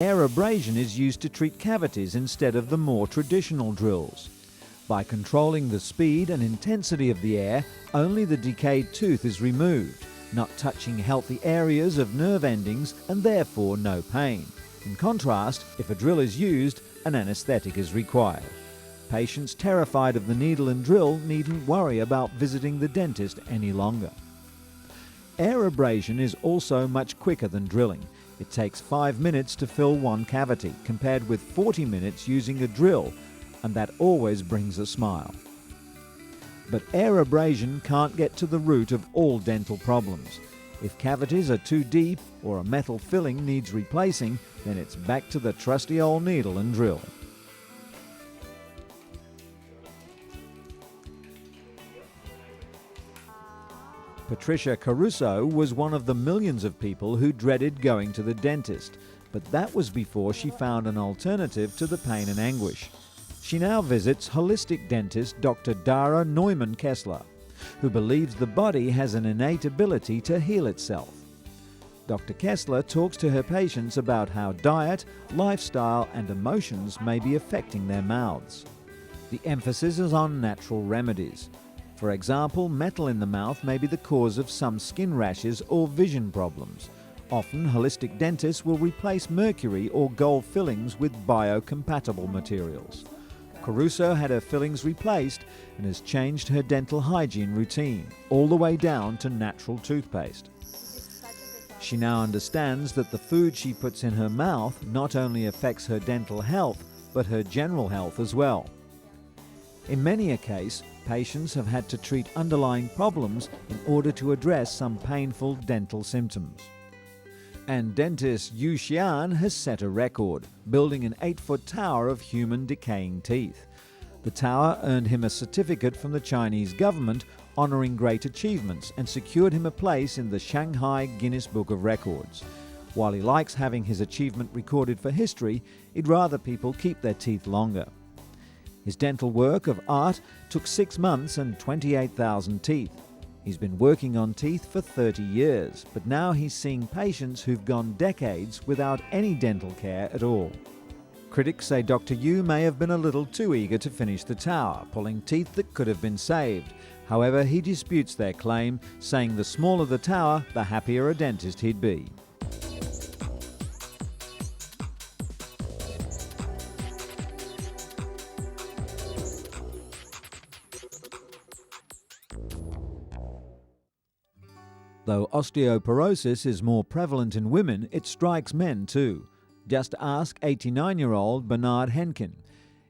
Air abrasion is used to treat cavities instead of the more traditional drills. By controlling the speed and intensity of the air, only the decayed tooth is removed, not touching healthy areas of nerve endings and therefore no pain. In contrast, if a drill is used, an anesthetic is required. Patients terrified of the needle and drill needn't worry about visiting the dentist any longer. Air abrasion is also much quicker than drilling. It takes 5 minutes to fill one cavity, compared with 40 minutes using a drill, and that always brings a smile. But air abrasion can't get to the root of all dental problems. If cavities are too deep or a metal filling needs replacing, then it's back to the trusty old needle and drill. Patricia Caruso was one of the millions of people who dreaded going to the dentist, but that was before she found an alternative to the pain and anguish. She now visits holistic dentist Dr. Dara Neumann-Kessler, who believes the body has an innate ability to heal itself. Dr. Kessler talks to her patients about how diet, lifestyle and emotions may be affecting their mouths. The emphasis is on natural remedies. For example, metal in the mouth may be the cause of some skin rashes or vision problems. Often, holistic dentists will replace mercury or gold fillings with biocompatible materials. Caruso had her fillings replaced and has changed her dental hygiene routine, all the way down to natural toothpaste. She now understands that the food she puts in her mouth not only affects her dental health, but her general health as well. In many a case, patients have had to treat underlying problems in order to address some painful dental symptoms. And dentist Yu Xian has set a record, building an 8-foot tower of human decaying teeth. The tower earned him a certificate from the Chinese government honoring great achievements and secured him a place in the Shanghai Guinness Book of Records. While he likes having his achievement recorded for history, he'd rather people keep their teeth longer. His dental work of art took 6 months and 28,000 teeth. He's been working on teeth for 30 years, but now he's seeing patients who've gone decades without any dental care at all. Critics say Dr. Yu may have been a little too eager to finish the tower, pulling teeth that could have been saved. However, he disputes their claim, saying the smaller the tower, the happier a dentist he'd be. Though osteoporosis is more prevalent in women, it strikes men too. Just ask 89-year-old Bernard Henkin.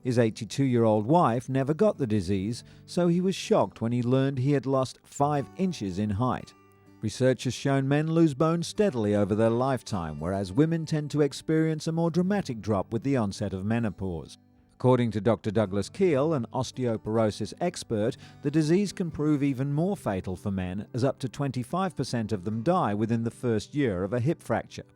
His 82-year-old wife never got the disease, so he was shocked when he learned he had lost 5 inches in height. Research has shown men lose bone steadily over their lifetime, whereas women tend to experience a more dramatic drop with the onset of menopause. According to Dr. Douglas Keel, an osteoporosis expert, the disease can prove even more fatal for men, as up to 25% of them die within the first year of a hip fracture.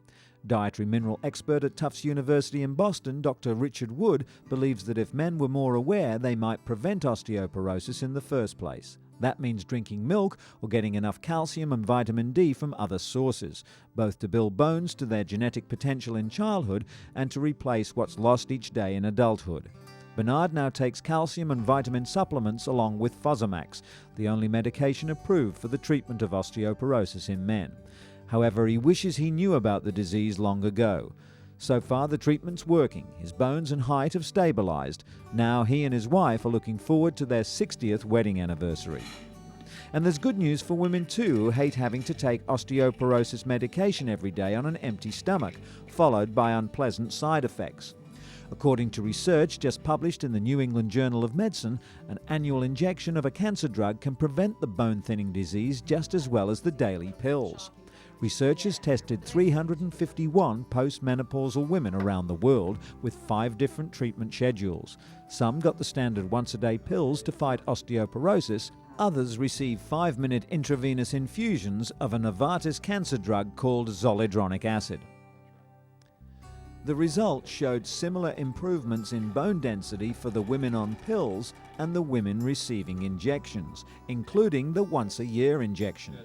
Dietary mineral expert at Tufts University in Boston, Dr. Richard Wood, believes that if men were more aware, they might prevent osteoporosis in the first place. That means drinking milk or getting enough calcium and vitamin D from other sources, both to build bones to their genetic potential in childhood and to replace what's lost each day in adulthood. Bernard now takes calcium and vitamin supplements along with Fosamax, the only medication approved for the treatment of osteoporosis in men. However, he wishes he knew about the disease long ago. So far, the treatment's working. His bones and height have stabilized. Now he and his wife are looking forward to their 60th wedding anniversary. And there's good news for women too, who hate having to take osteoporosis medication every day on an empty stomach, followed by unpleasant side effects. According to research just published in the New England Journal of Medicine, an annual injection of a cancer drug can prevent the bone-thinning disease just as well as the daily pills. Researchers tested 351 postmenopausal women around the world with 5 different treatment schedules. Some got the standard once-a-day pills to fight osteoporosis. Others received 5-minute intravenous infusions of a Novartis cancer drug called zoledronic acid. The results showed similar improvements in bone density for the women on pills and the women receiving injections, including the once-a-year injection.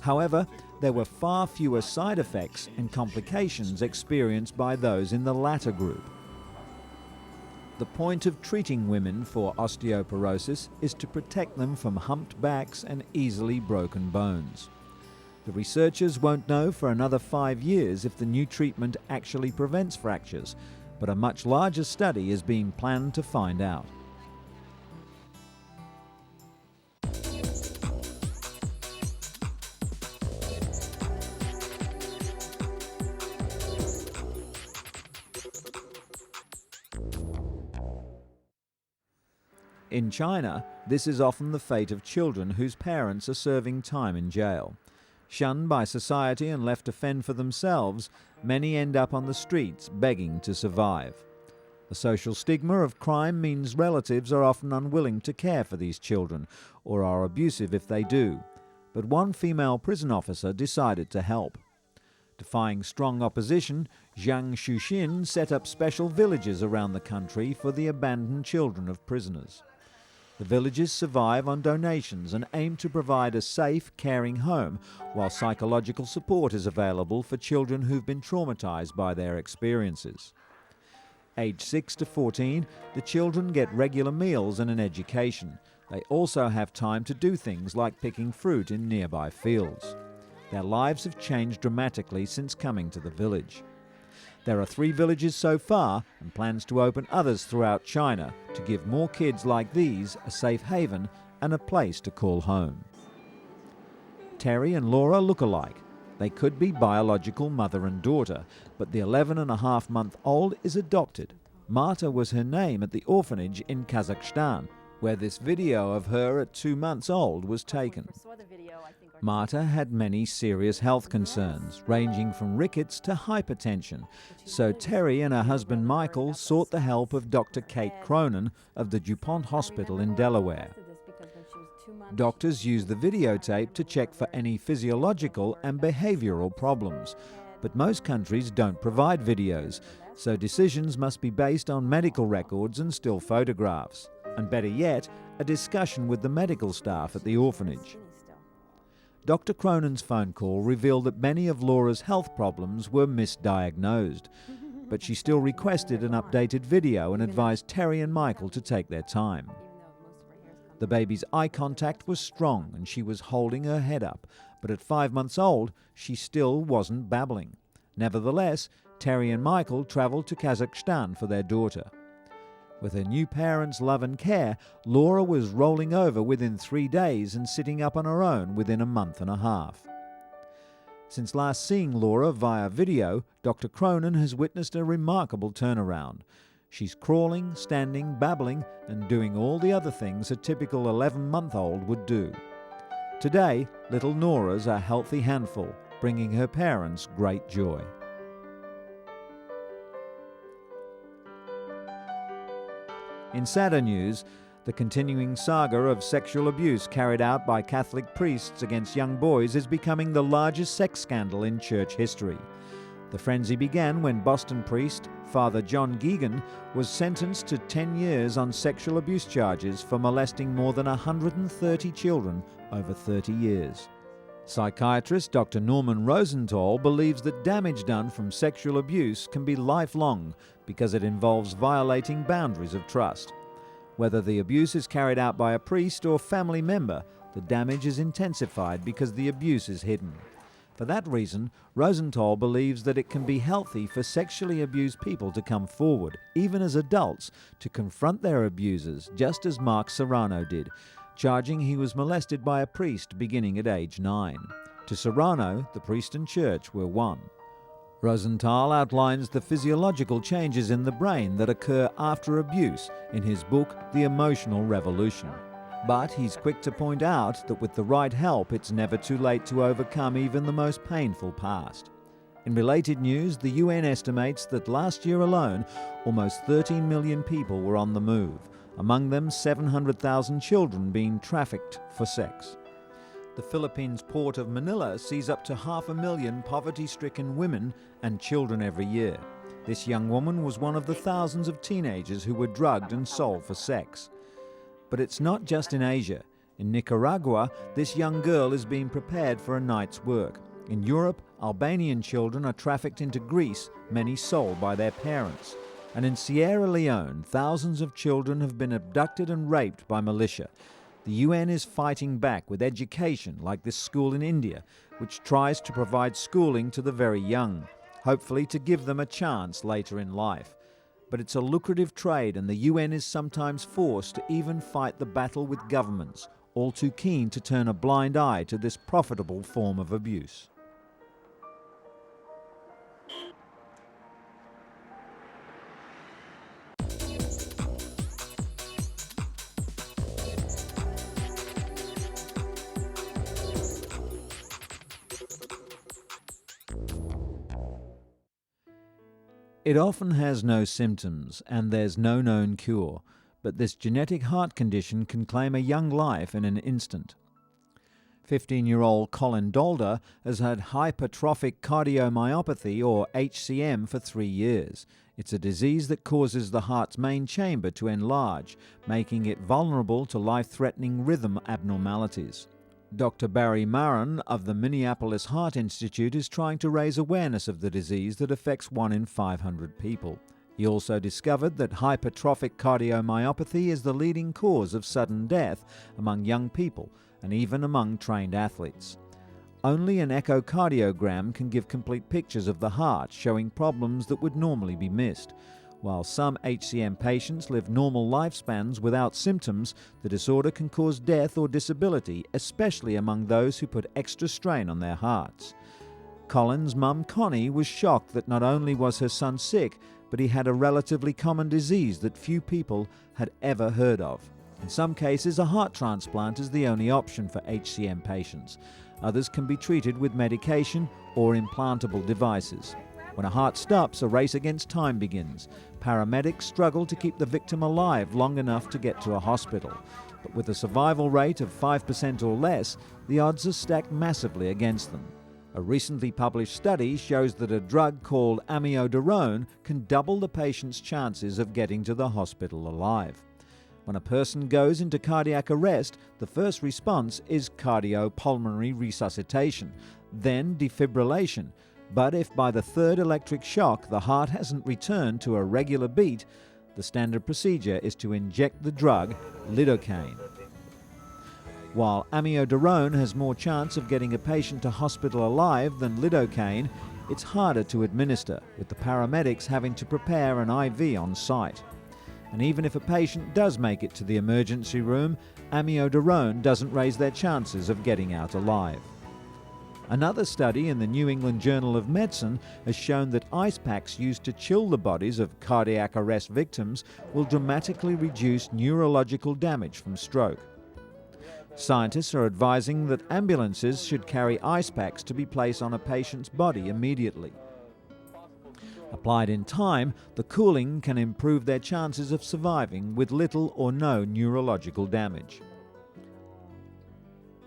However, there were far fewer side effects and complications experienced by those in the latter group. The point of treating women for osteoporosis is to protect them from humped backs and easily broken bones. The researchers won't know for another 5 years if the new treatment actually prevents fractures, but a much larger study is being planned to find out. In China, this is often the fate of children whose parents are serving time in jail. Shunned by society and left to fend for themselves, many end up on the streets begging to survive. The social stigma of crime means relatives are often unwilling to care for these children, or are abusive if they do. But one female prison officer decided to help. Defying strong opposition, Zhang Shuxin set up special villages around the country for the abandoned children of prisoners. The villages survive on donations and aim to provide a safe, caring home, while psychological support is available for children who've been traumatized by their experiences. Aged 6 to 14, the children get regular meals and an education. They also have time to do things like picking fruit in nearby fields. Their lives have changed dramatically since coming to the village. There are 3 villages so far, and plans to open others throughout China to give more kids like these a safe haven and a place to call home. Terry and Laura look alike. They could be biological mother and daughter, but the 11-and-a-half-month-old is adopted. Marta was her name at the orphanage in Kazakhstan, where this video of her at 2 months old was taken. Marta had many serious health concerns, ranging from rickets to hypertension, so Terry and her husband Michael sought the help of Dr. Kate Cronin of the DuPont Hospital in Delaware. Doctors use the videotape to check for any physiological and behavioral problems, but most countries don't provide videos, so decisions must be based on medical records and still photographs, and better yet, a discussion with the medical staff at the orphanage. Dr. Cronin's phone call revealed that many of Laura's health problems were misdiagnosed, but she still requested an updated video and advised Terry and Michael to take their time. The baby's eye contact was strong and she was holding her head up, but at 5 months old, she still wasn't babbling. Nevertheless, Terry and Michael traveled to Kazakhstan for their daughter. With her new parents' love and care, Laura was rolling over within 3 days and sitting up on her own within a month and a half. Since last seeing Laura via video, Dr. Cronin has witnessed a remarkable turnaround. She's crawling, standing, babbling, and doing all the other things a typical 11-month-old would do. Today, little Nora's a healthy handful, bringing her parents great joy. In sadder news, the continuing saga of sexual abuse carried out by Catholic priests against young boys is becoming the largest sex scandal in church history. The frenzy began when Boston priest Father John Geoghegan was sentenced to 10 years on sexual abuse charges for molesting more than 130 children over 30 years. Psychiatrist Dr. Norman Rosenthal believes that damage done from sexual abuse can be lifelong because it involves violating boundaries of trust. Whether the abuse is carried out by a priest or family member, the damage is intensified because the abuse is hidden. For that reason, Rosenthal believes that it can be healthy for sexually abused people to come forward, even as adults, to confront their abusers, just as Mark Serrano did, charging he was molested by a priest beginning at age 9. To Serrano, the priest and church were one. Rosenthal outlines the physiological changes in the brain that occur after abuse in his book, The Emotional Revolution. But he's quick to point out that with the right help, it's never too late to overcome even the most painful past. In related news, the UN estimates that last year alone, almost 13 million people were on the move, among them 700,000 children being trafficked for sex. The Philippines' port of Manila sees up to 500,000 poverty-stricken women and children every year. This young woman was one of the thousands of teenagers who were drugged and sold for sex. But it's not just in Asia. In Nicaragua, this young girl is being prepared for a night's work. In Europe, Albanian children are trafficked into Greece, many sold by their parents. And in Sierra Leone, thousands of children have been abducted and raped by militia. The UN is fighting back with education like this school in India, which tries to provide schooling to the very young, hopefully to give them a chance later in life. But it's a lucrative trade, and the UN is sometimes forced to even fight the battle with governments, all too keen to turn a blind eye to this profitable form of abuse. It often has no symptoms and there's no known cure, but this genetic heart condition can claim a young life in an instant. 15-year-old Colin Dolder has had hypertrophic cardiomyopathy, or HCM, for 3 years. It's a disease that causes the heart's main chamber to enlarge, making it vulnerable to life-threatening rhythm abnormalities. Dr. Barry Marin of the Minneapolis Heart Institute is trying to raise awareness of the disease that affects 1 in 500 people. He also discovered that hypertrophic cardiomyopathy is the leading cause of sudden death among young people and even among trained athletes. Only an echocardiogram can give complete pictures of the heart, showing problems that would normally be missed. While some HCM patients live normal lifespans without symptoms, the disorder can cause death or disability, especially among those who put extra strain on their hearts. Colin's mum, Connie, was shocked that not only was her son sick, but he had a relatively common disease that few people had ever heard of. In some cases, a heart transplant is the only option for HCM patients. Others can be treated with medication or implantable devices. When a heart stops, a race against time begins. Paramedics struggle to keep the victim alive long enough to get to a hospital. But with a survival rate of 5% or less, the odds are stacked massively against them. A recently published study shows that a drug called amiodarone can double the patient's chances of getting to the hospital alive. When a person goes into cardiac arrest, the first response is cardiopulmonary resuscitation, then defibrillation. But if by the third electric shock the heart hasn't returned to a regular beat, the standard procedure is to inject the drug lidocaine. While amiodarone has more chance of getting a patient to hospital alive than lidocaine, it's harder to administer, with the paramedics having to prepare an IV on site. And even if a patient does make it to the emergency room, amiodarone doesn't raise their chances of getting out alive. Another study in the New England Journal of Medicine has shown that ice packs used to chill the bodies of cardiac arrest victims will dramatically reduce neurological damage from stroke. Scientists are advising that ambulances should carry ice packs to be placed on a patient's body immediately. Applied in time, the cooling can improve their chances of surviving with little or no neurological damage.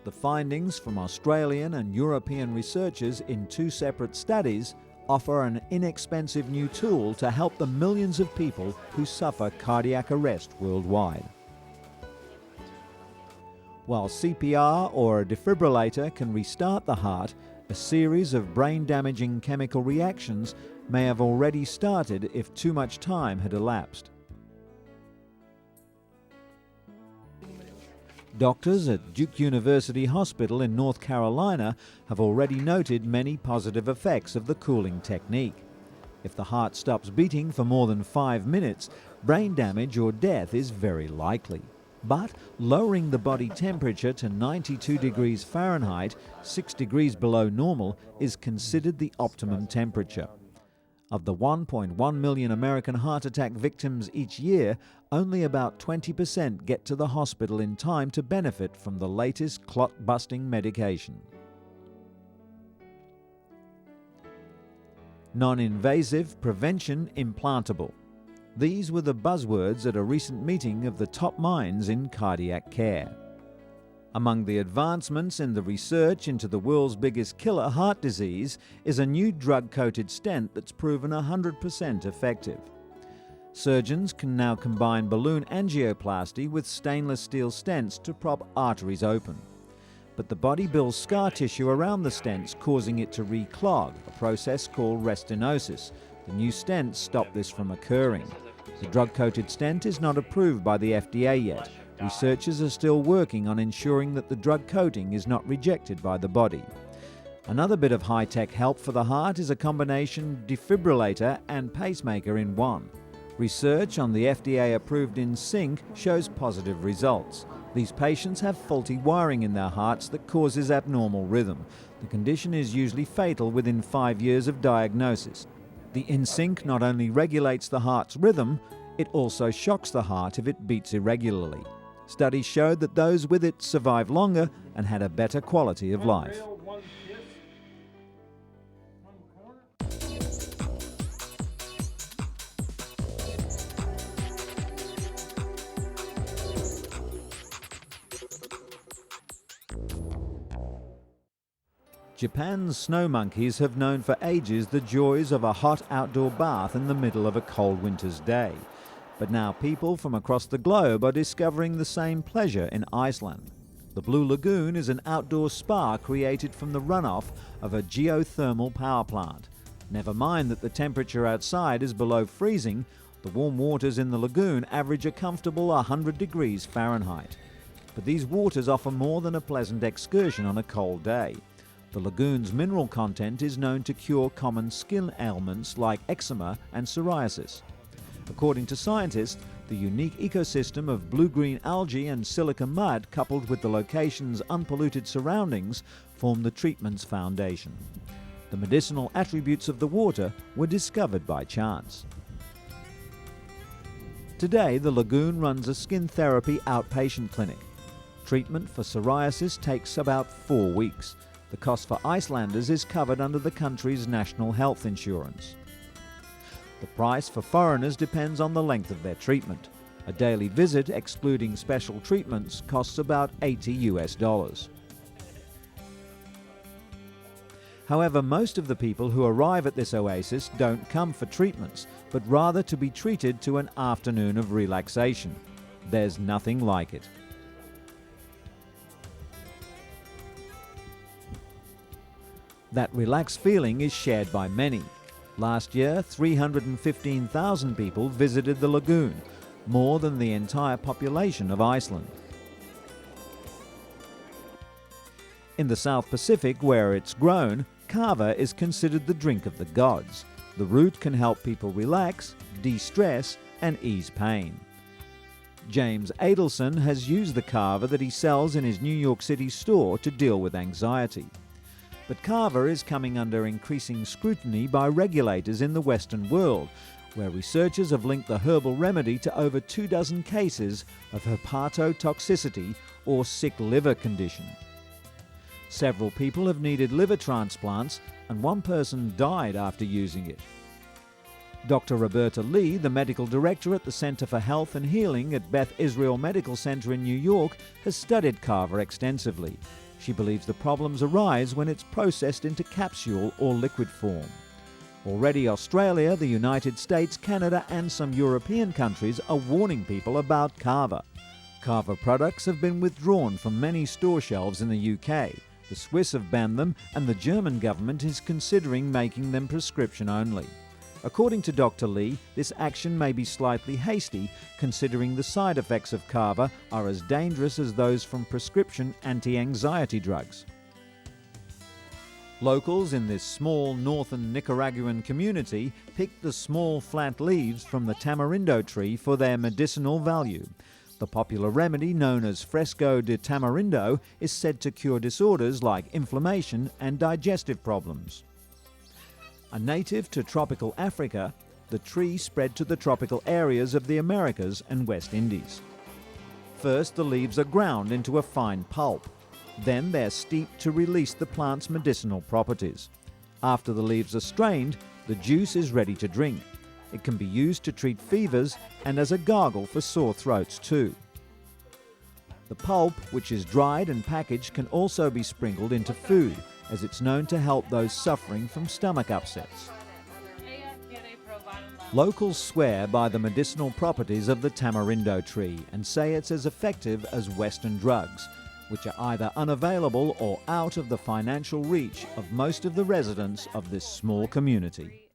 The findings from Australian and European researchers in 2 separate studies offer an inexpensive new tool to help the millions of people who suffer cardiac arrest worldwide. While CPR or a defibrillator can restart the heart, a series of brain-damaging chemical reactions may have already started if too much time had elapsed. Doctors at Duke University Hospital in North Carolina have already noted many positive effects of the cooling technique. If the heart stops beating for more than 5 minutes, brain damage or death is very likely. But lowering the body temperature to 92 degrees Fahrenheit, 6 degrees below normal, is considered the optimum temperature. Of the 1.1 million American heart attack victims each year, only about 20% get to the hospital in time to benefit from the latest clot-busting medication. Non-invasive prevention implantable. These were the buzzwords at a recent meeting of the top minds in cardiac care. Among the advancements in the research into the world's biggest killer, heart disease, is a new drug-coated stent that's proven 100% effective. Surgeons can now combine balloon angioplasty with stainless steel stents to prop arteries open. but the body builds scar tissue around the stents, causing it to reclog, a process called restenosis. The new stents stop this from occurring. The drug-coated stent is not approved by the FDA yet. Researchers are still working on ensuring that the drug coating is not rejected by the body. Another bit of high-tech help for the heart is a combination defibrillator and pacemaker in one. Research on the FDA-approved InSync shows positive results. These patients have faulty wiring in their hearts that causes abnormal rhythm. The condition is usually fatal within 5 years of diagnosis. The InSync not only regulates the heart's rhythm, it also shocks the heart if it beats irregularly. Studies showed that those with it survived longer and had a better quality of life. Japan's snow monkeys have known for ages the joys of a hot outdoor bath in the middle of a cold winter's day. But now people from across the globe are discovering the same pleasure in Iceland. The Blue Lagoon is an outdoor spa created from the runoff of a geothermal power plant. Never mind that the temperature outside is below freezing, the warm waters in the lagoon average a comfortable 100 degrees Fahrenheit. But these waters offer more than a pleasant excursion on a cold day. The lagoon's mineral content is known to cure common skin ailments like eczema and psoriasis. According to scientists, the unique ecosystem of blue-green algae and silica mud coupled with the location's unpolluted surroundings form the treatment's foundation. The medicinal attributes of the water were discovered by chance. Today, the lagoon runs a skin therapy outpatient clinic. Treatment for psoriasis takes about 4 weeks. The cost for Icelanders is covered under the country's national health insurance. The price for foreigners depends on the length of their treatment. A daily visit, excluding special treatments, costs about $80. However, most of the people who arrive at this oasis don't come for treatments, but rather to be treated to an afternoon of relaxation. There's nothing like it. That relaxed feeling is shared by many. Last year, 315,000 people visited the lagoon, more than the entire population of Iceland. In the South Pacific, where it's grown, kava is considered the drink of the gods. The root can help people relax, de-stress, and ease pain. James Adelson has used the kava that he sells in his New York City store to deal with anxiety. But kava is coming under increasing scrutiny by regulators in the Western world, where researchers have linked the herbal remedy to over 24 cases of hepatotoxicity or sick liver condition. Several people have needed liver transplants, and one person died after using it. Dr. Roberta Lee, the medical director at the Center for Health and Healing at Beth Israel Medical Center in New York, has studied kava extensively. She believes the problems arise when it's processed into capsule or liquid form. Already Australia, the United States, Canada and some European countries are warning people about kava. Kava products have been withdrawn from many store shelves in the UK. The Swiss have banned them and the German government is considering making them prescription only. According to Dr. Lee, this action may be slightly hasty, considering the side effects of kava are as dangerous as those from prescription anti-anxiety drugs. Locals in this small northern Nicaraguan community picked the small flat leaves from the tamarindo tree for their medicinal value. The popular remedy known as fresco de tamarindo is said to cure disorders like inflammation and digestive problems. A native to tropical Africa, the tree spread to the tropical areas of the Americas and West Indies. First, the leaves are ground into a fine pulp. Then they're steeped to release the plant's medicinal properties. After the leaves are strained, the juice is ready to drink. It can be used to treat fevers and as a gargle for sore throats too. The pulp, which is dried and packaged, can also be sprinkled into food, as it's known to help those suffering from stomach upsets. Locals swear by the medicinal properties of the tamarindo tree and say it's as effective as Western drugs. which are either unavailable or out of the financial reach of most of the residents of this small community.